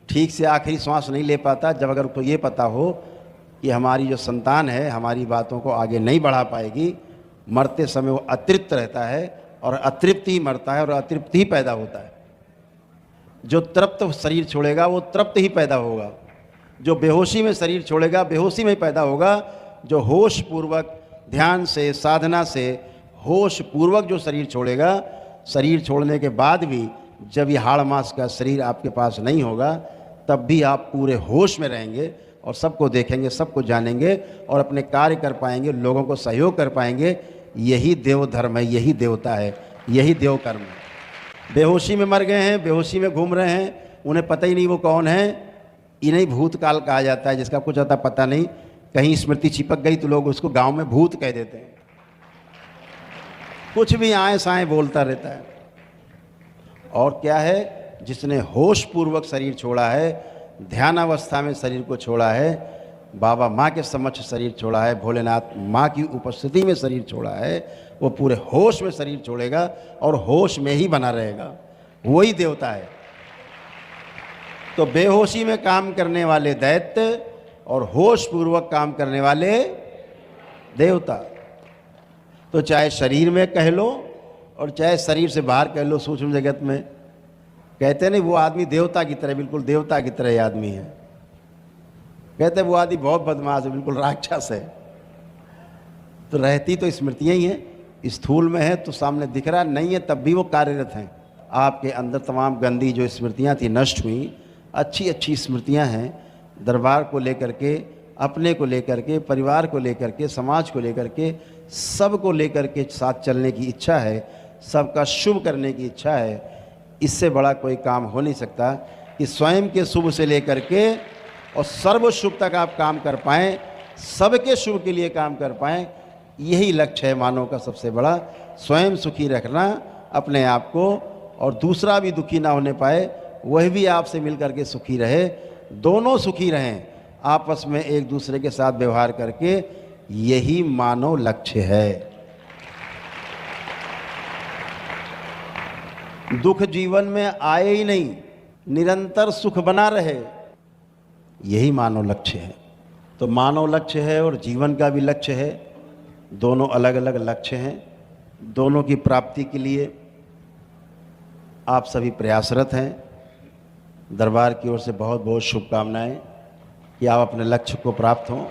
ठीक से आखिरी श्वास नहीं ले पाता जब अगर उसको ये पता हो कि हमारी जो संतान है हमारी बातों को आगे नहीं बढ़ा पाएगी, मरते समय वो अतृप्त रहता है और अतृप्त ही मरता है और अतृप्त ही पैदा होता है। जो तृप्त शरीर छोड़ेगा वो तृप्त ही पैदा होगा, जो बेहोशी में शरीर छोड़ेगा बेहोशी में पैदा होगा। जो होश पूर्वक ध्यान से साधना से होश पूर्वक जो शरीर छोड़ेगा, शरीर छोड़ने के बाद भी जब ये हाड़ मांस का शरीर आपके पास नहीं होगा तब भी आप पूरे होश में रहेंगे और सबको देखेंगे, सबको जानेंगे और अपने कार्य कर पाएंगे, लोगों को सहयोग कर पाएंगे। यही देव धर्म है, यही देवता है, यही देव कर्म है। बेहोशी में मर गए हैं, बेहोशी में घूम रहे हैं, उन्हें पता ही नहीं वो कौन है। इन्हें भूतकाल कहा जाता है, जिसका कुछ आता पता नहीं। कहीं स्मृति चिपक गई तो लोग उसको गांव में भूत कह देते हैं। कुछ भी आए साए बोलता रहता है। और क्या है, जिसने होश पूर्वक शरीर छोड़ा है, ध्यानावस्था में शरीर को छोड़ा है, बाबा माँ के समक्ष शरीर छोड़ा है, भोलेनाथ माँ की उपस्थिति में शरीर छोड़ा है, वो पूरे होश में शरीर छोड़ेगा और होश में ही बना रहेगा, वही देवता है। तो बेहोशी में काम करने वाले दैत्य और होश पूर्वक काम करने वाले देवता। तो चाहे शरीर में कह लो और चाहे शरीर से बाहर कह लो, सूक्ष्म जगत में कहते नहीं वो आदमी देवता की तरह, बिल्कुल देवता की तरह आदमी है। कहते वो आदमी बहुत बदमाश है, बिल्कुल राक्षस है। तो रहती तो स्मृतियाँ ही हैं, स्थूल में है तो सामने दिख रहा नहीं है, तब भी वो कार्यरत हैं। आपके अंदर तमाम गंदी जो स्मृतियाँ थी नष्ट हुई, अच्छी अच्छी स्मृतियाँ हैं। दरबार को लेकर के, अपने को लेकर के, परिवार को लेकर के, समाज को लेकर के, सब को लेकर के साथ चलने की इच्छा है, सबका शुभ करने की इच्छा है। इससे बड़ा कोई काम हो नहीं सकता कि स्वयं के शुभ से लेकर के और सर्व शुभ तक आप काम कर पाएँ, सबके शुभ के लिए काम कर पाएँ। यही लक्ष्य है मानव का सबसे बड़ा, स्वयं सुखी रखना अपने आप को, और दूसरा भी दुखी ना होने पाए, वह भी आपसे मिल करके सुखी रहे, दोनों सुखी रहें आपस में एक दूसरे के साथ व्यवहार करके। यही मानव लक्ष्य है। दुख जीवन में आए ही नहीं, निरंतर सुख बना रहे, यही मानव लक्ष्य है। तो मानव लक्ष्य है और जीवन का भी लक्ष्य है, दोनों अलग अलग लक्ष्य हैं। दोनों की प्राप्ति के लिए आप सभी प्रयासरत हैं। दरबार की ओर से बहुत बहुत शुभकामनाएं कि आप अपने लक्ष्य को प्राप्त हों।